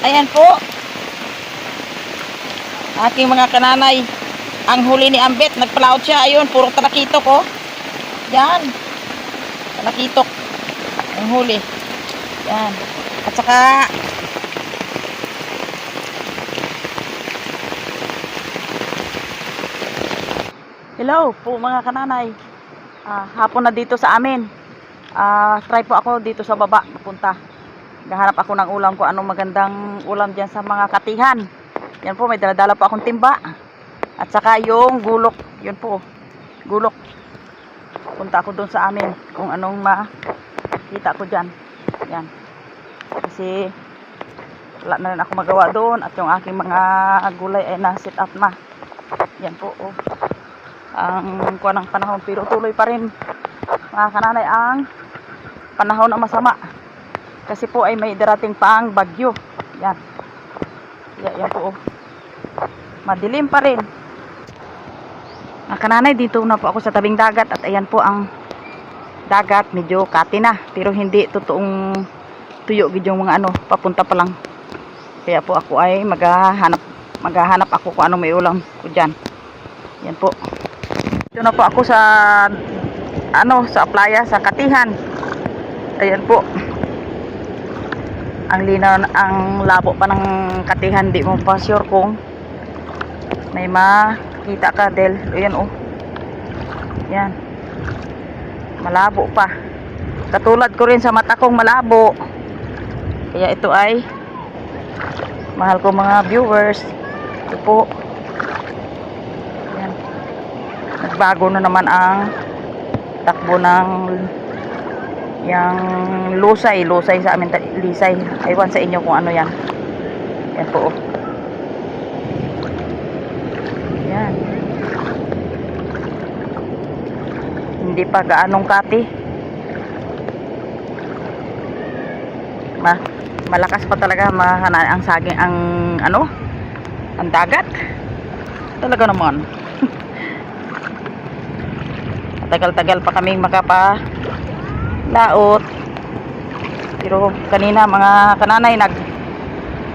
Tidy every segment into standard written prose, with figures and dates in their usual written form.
Ayan po, aking mga kananay. Ang huli ni Ambet, nagpalaot siya. Ayun, puro talakitok oh. Yan. Talakitok. Ang huli. Yan. At saka, hello po mga kananay. Hapon na dito sa amin. Try po ako dito sa baba. Papunta. Gahanap ako ng ulam ko. Anong magandang ulam dyan sa mga katihan. Yan po, may daladala po akong timba. At saka yung gulok. Yun po. Gulok. Punta ako doon sa amin. Kung anong makita ko dyan. Yan. Kasi wala na rin ako magawa doon. At yung aking mga gulay ay na-set up na. Yan po. Oh. Ang kuha ng panahon. Pero tuloy pa rin. Mga kananay, ang panahon na masama. Kasi po ay may darating pang bagyo. Yan. Yan po. Oh. Madilim pa rin. Mga kananay, dito na po ako sa tabing dagat. At ayan po ang dagat. Medyo kati na. Pero hindi totoong tuyo. Yung mga papunta pa lang. Kaya po ako ay maghahanap ako kung anong may ulam ko dyan. Yan po. Dito na po ako sa sa playa, sa katihan. Ayan po. Ang linaw, ang labo pa ng katihan. Di mo pa sure kung may makita ka dahil ayan oh. Yan. Malabo pa. Katulad ko rin sa mata kong malabo. Kaya ito ay mahal ko mga viewers. Ito po. Yan. Nagbago na naman ang takbo ng yung lusay sa amin, lisay. Aywan sa inyo kung ano yan. Yan po oh. Yan. Hindi pa gaanong kati. Malakas pa talaga ang saging, ang dagat. Talaga naman. Tagal-tagal pa kaming makapalaot. Pero kanina mga kananay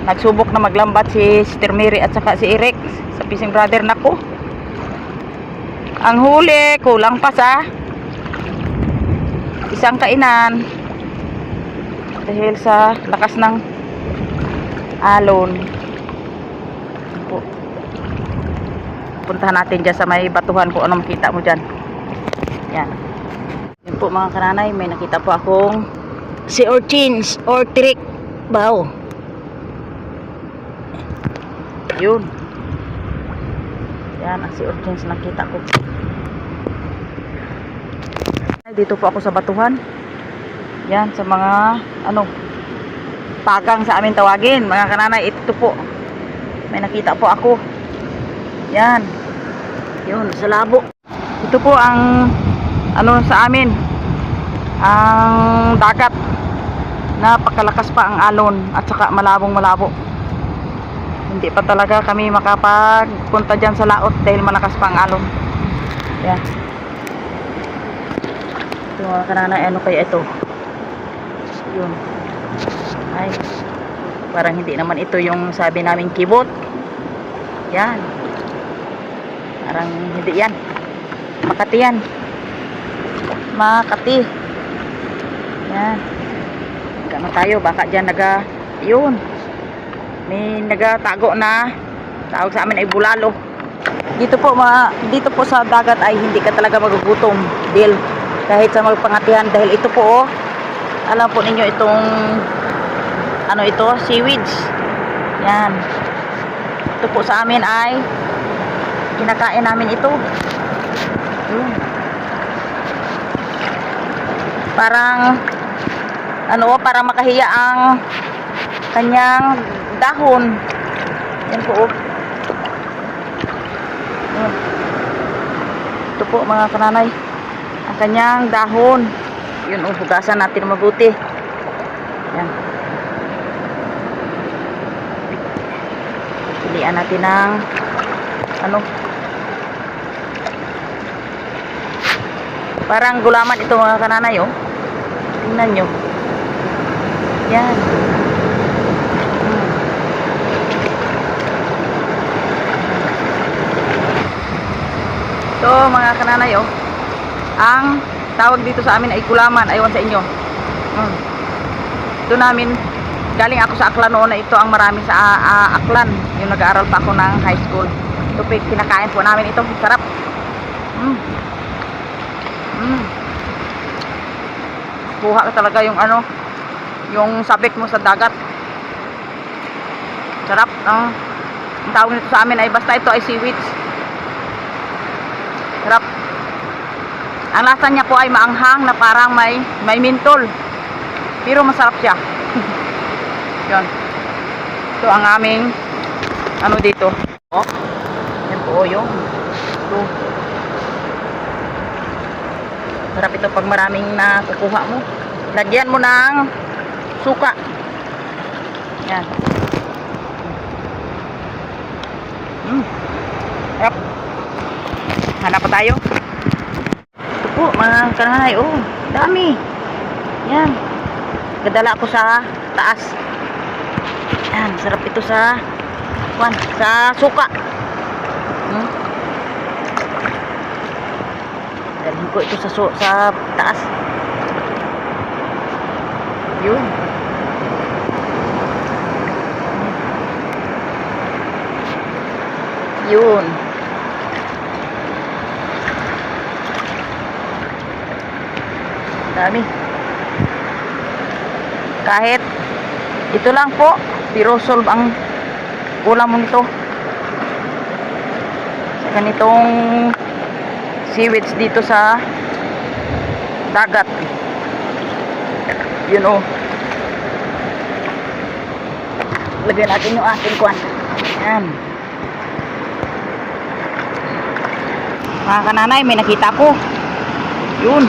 nagsubok na maglambat si Sister Mary at saka si Eric sa fishing brother. Nako, ang huli kulang pa sa isang kainan dahil sa lakas ng alon. Puntahan natin dyan sa may batuhan kung ano makita mo dyan. Yan. Yan po mga kananay, may nakita po akong sea urchins or tirik bao. Yun. Yan ang sea urchins nakita ko. Dito po ako sa batuhan. Yan sa mga pagang sa amin tawagin. Mga kananay, ito po. May nakita po ako. Yan. Yun, sa labo. Ito po ang sa amin, ang dagat. Napakalakas pa ang alon at saka malabo. Hindi pa talaga kami makapagpunta dyan sa laot dahil malakas pa ang alon. Yan. Ito mga kananay, ano kaya ito? Yun. Ay, parang hindi naman ito yung sabi naming kibot. Yan. Parang hindi yan. Makati yan. Makati. Yan. Gano'n tayo. Baka dyan yun. May nagatago na. Tawag sa amin ay bulalo. Dito po sa dagat ay hindi ka talaga magugutom. Kahit sa magpangatihan. Dahil ito po oh. Alam po ninyo itong ito? Seaweeds. Yan. Ito po sa amin ay kinakain namin ito. Yun. Parang parang makahiya ang kanyang dahon. Yan po. Yun. Ito po mga kananay, ang kanyang dahon. Yun, hugasan natin mabuti. Yan. Pilihan natin ng parang gulaman ito mga kananay oh. Tingnan nyo. Yan. kananay, oh. Ang tawag dito sa amin ay gulaman. Aywan sa inyo. Ito namin, galing ako sa Aklan noon na ito ang marami sa Aklan. Yung nag-aaral pa ako ng high school. Ito kinakain po namin ito. Sarap. Kuha ka talaga yung ano, yung sabik mo sa dagat. Sarap. Ang tawag nito sa amin ay basta ito ay seaweeds. Sarap. Ang lasa niya po ay maanghang na parang may mentol. Pero masarap siya. Yan. Ito ang aming ano dito. Oh. Yan po yung ito. Sarap ito pag maraming nakukuha mo. Lagyan mo ng suka. Yan. Sarap. Hanap pa tayo. Ito po mga kananay. Oh, dami. Yan. Gadala ako sa taas. Yan. Sarap ito sa suka. Dalhin ko ito sa taas. Yun. Yun. Dami. Kahit ito lang po, pero solve ang ulam mo nito. Sa ganitong seaweeds dito sa dagat. Yun oh. Lagyan natin yung ating kwan. Yan. Mga kananay, may nakita ko. Yun.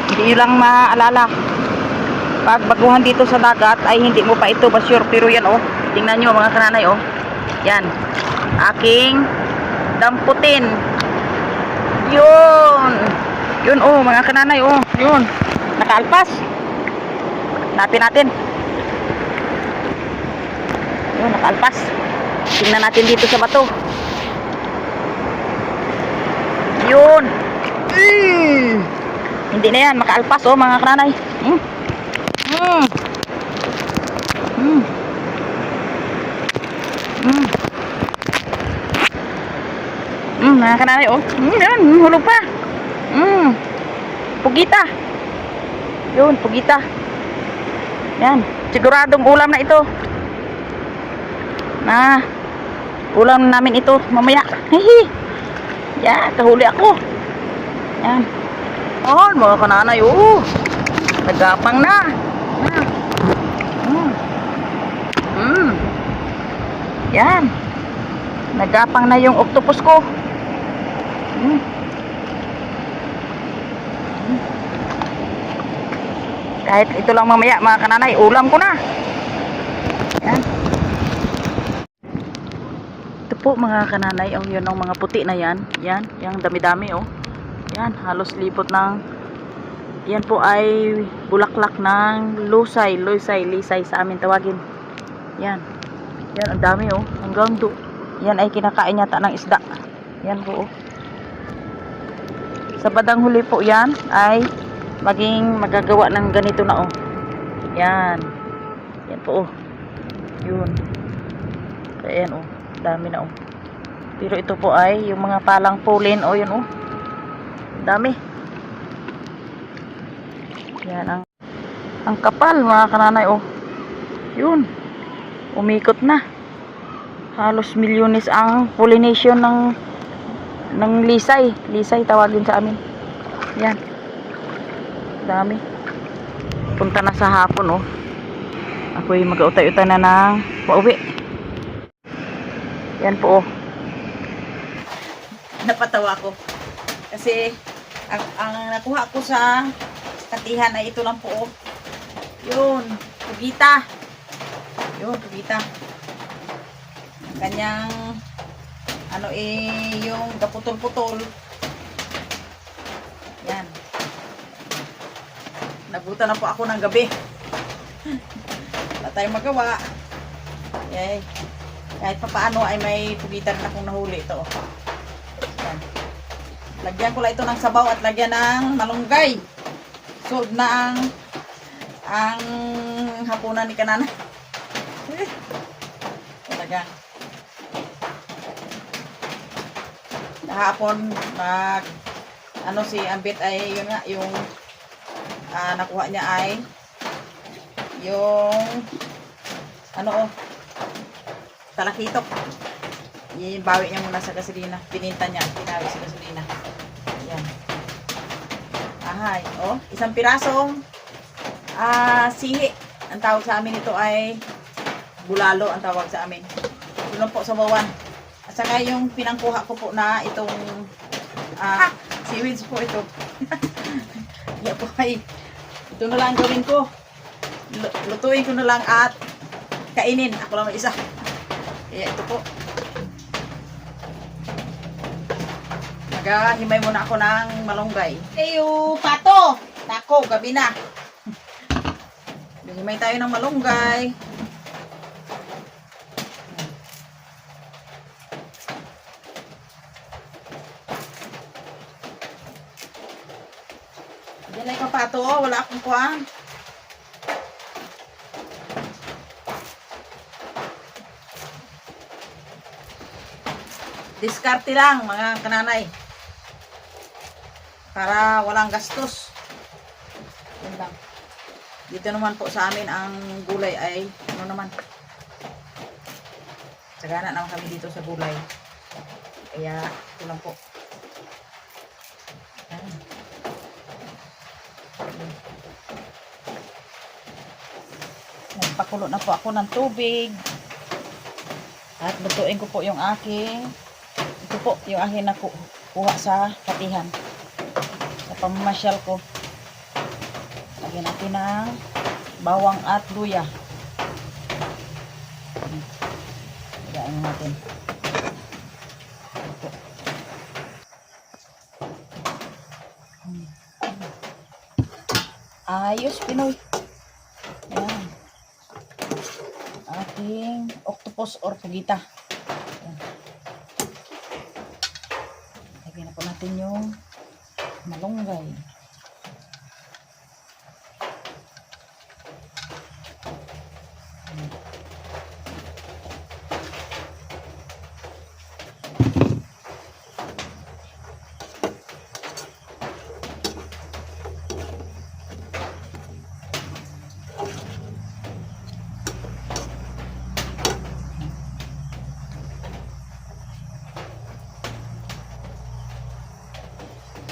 Hindi nyo lang maalala. Pag baguhan dito sa dagat ay hindi mo pa ito basure. Pero yan oh. Tingnan nyo mga kananay oh. Yan. Aking damputin. Yun. Yun oh mga kananay oh. Yun. Nakaalpas. Natin. Yun, nakaalpas. Tingnan natin dito sa bato. Yun. Hindi na yan makaalpas oh mga kananay. Mga kananay oh. Yan, hulog pa. Pugita. Yun, pugita. Yan, siguradong ulam na ito. Ulam namin ito mamaya. Hihi. Yan, kahuli ako. Yan. Oh, mga kananay oh. Nagapang na. Yan. Nagapang na yung octopus ko. Kahit ito lang mamaya mga kananay, ulam ko na. Yan. Ito po mga kananay, oh, yun ang mga puti na yan. Yan, yung dami-dami oh. Yan, halos lipot ng, yan po ay bulaklak ng lisay sa amin tawagin. Yan. Yan, ang dami oh. Hanggang do. Yan ay kinakain yata ng isda. Yan po oh. Sa badang huli po yan ay maging magagawa ng ganito na oh. Yan. Yan po oh. Yun. Kaya yan oh. Dami na oh. Pero ito po ay yung mga palang pulin oh yun oh. Dami. Yan ang kapal mga kananay oh. Yun. Umikot na. Halos milyones ang pollination ng lisay. Lisay tawagin sa amin. Yan. Dami. Punta na sa hapon oh. Ako'y mag-utay-utay na ng pauwi. Yan po oh. Napatawa ko. Kasi ang nakuha ko sa katihan ay ito lang po oh. Yun, pugita. Yun, pugita. Kanyang ano yung kaputol-putol. Yan. Nabuta na po ako ng gabi. Wala tayong magawa. Yay. Kahit pa paano ay may pugitan na akong nahuli ito. Yan. Lagyan ko lang ito ng sabaw at lagyan ng malunggay. Solve na ang hapunan ni Kanana. Talaga. Kahapon ano si Ambit ay yun nga yung nakuha niya ay yung talakitok. Ibawi niya muna sa gasolina. Pininta niya. Pinawi sa gasolina. Ayan. Ahay. Isang pirasong sihi. Ang tawag sa amin ito ay bulalo ang tawag sa amin. Ito lang po sa bawan. At saka yung pinangkuha ko po na itong seaweeds po ito. Yan po ay ito na lang gawin ko. Lutuin ko na lang at kainin. Ako lang mag-isa. Kaya ito po. Naghahimay muna ako ng malunggay. Eyo, pato! Tako, gabi na. Himay tayo ng malunggay. Diyan na yung pato. Wala akong kuwan. Diskarte lang mga kananay. Para walang gastos. Yan lang. Dito naman po sa amin ang gulay ay sagana naman kami dito sa gulay. Kaya ito lang po. Nagpakulo na po ako ng tubig. At lutuin ko po yung aking nakuha sa patihan. Sa pamamasyal ko. Lagyan natin ng bawang at luya. Lagyan natin. Ito. Ayos, Pinoy. Ayan. Ating octopus or pugita. Ayan. Lagyan na po natin yung malunggay.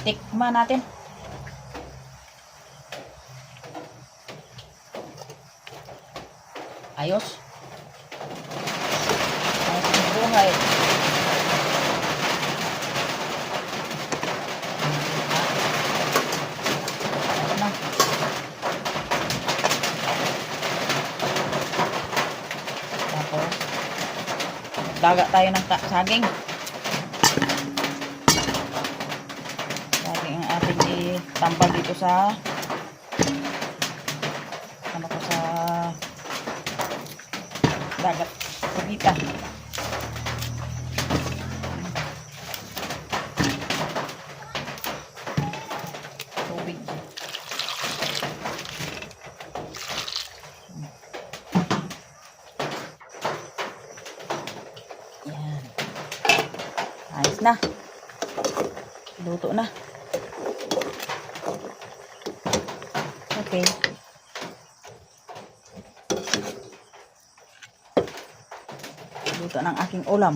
Tikman natin. Ayos. Ayos ang buhay. Ayos na. Tapos, daga tayo ng saging. Saging ang ating itambal dito sa dagat pagita. Tubig. Yan. Ayos na. Luto na. Okay. Luto ng aking ulam.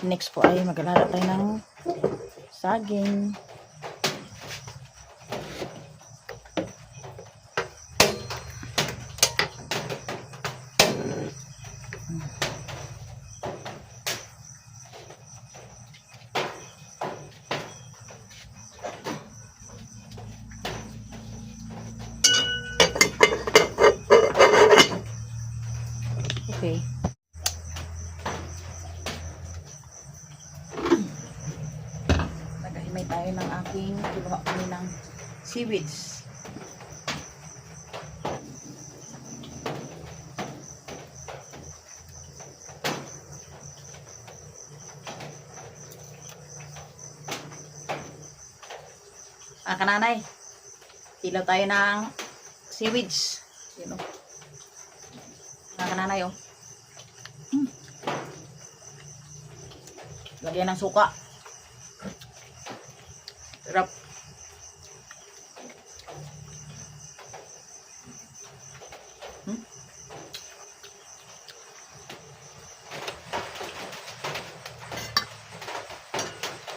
Next po ay maglalala tayo ng saging. Okay. Nagahimay tayo ng aking kinuha kami ng seaweeds. kananay. Ilaw tayo ng seaweeds. Yun o. Mga kananay o. Lagyan ng suka. Sarap.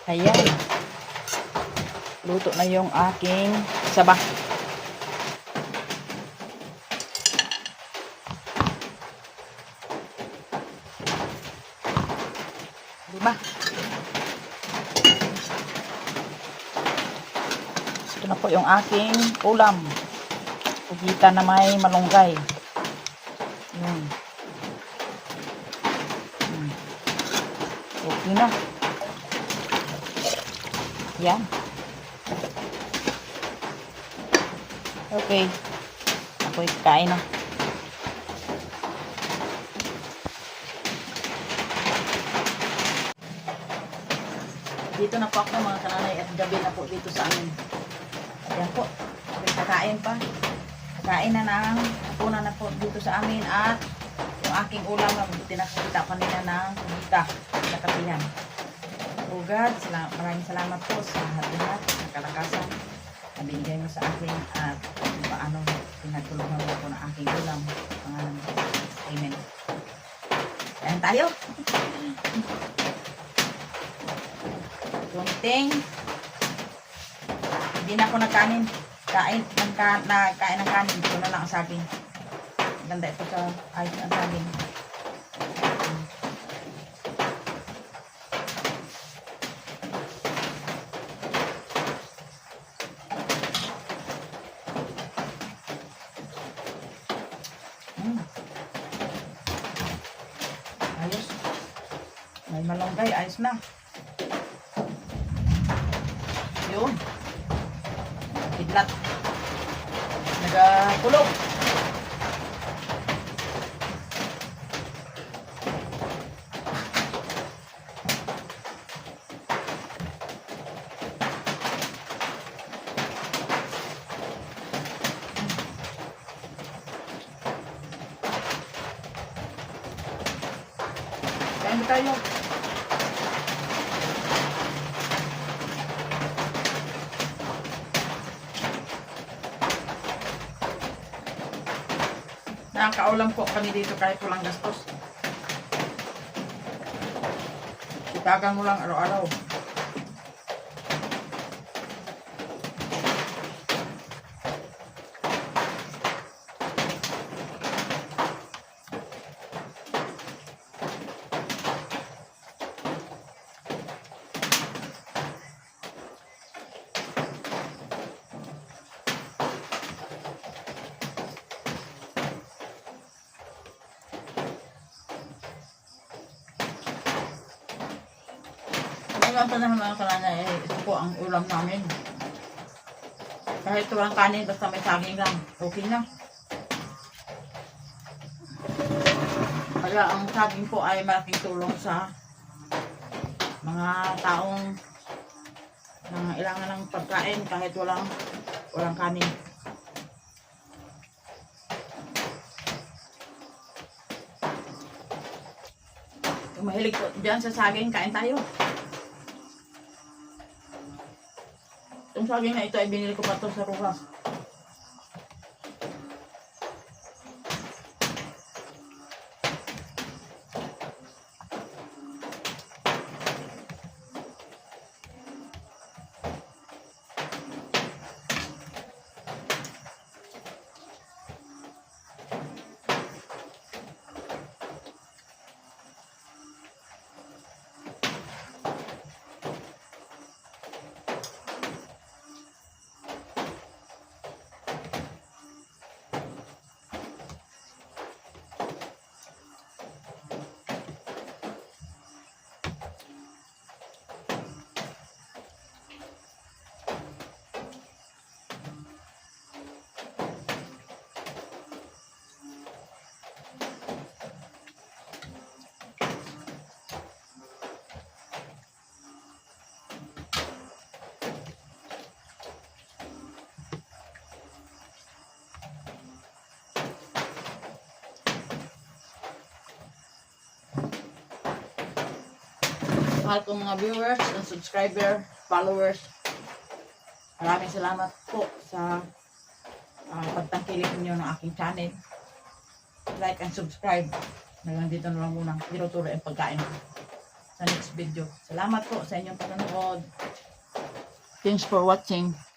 Ayan. Luto na yung aking saba. Diba? Ito na po yung aking ulam. Pugita na may malunggay. Okay na. Yan. Okay. Ako'y kain na. Dito na po ako mga kananay at gabi na po dito sa amin. Ayan po. Kakain pa. Kain na ng hapunan na po dito sa amin at yung aking ulam na tinakita kanina ng pugita sa kapihan. Oh God, maraming salamat po sa lahat ng kalakasan na binigay mo sa akin at paano pinagtulungan mo ako ng aking ulam. Pangalan ko. Amen. Kain tayo. Kunting. Hindi na ako nagkain ng kanin. Ito na lang ang saging. Ganda ito sa ayos ang saging. Ayos. May malunggay. Ayos na. Yun. Kidlat. Nagakulog. Kain tayo. Nakakaulam po kami dito kahit walang gastos. Itagan mo lang araw-araw. Ngayon pa naman mga kananay, ito po ang ulam namin. Kahit walang kanin, basta may saging lang. Okay na. Kaya ang saging po ay malaking tulong sa mga taong nangailangan ng pagkain kahit walang kanin. Kung mahilig po dyan sa saging, kain tayo. Itong saging na ito ay binili ko pa ito sa Rojas. Mahal kong mga viewers and subscriber, followers. Maraming salamat po sa pagtangkilik niyo ng aking channel. Like and subscribe. Hanggang dito na lang muna. Turo-turo ang pagkain ko sa next video. Salamat po sa inyong panonood. Thanks for watching.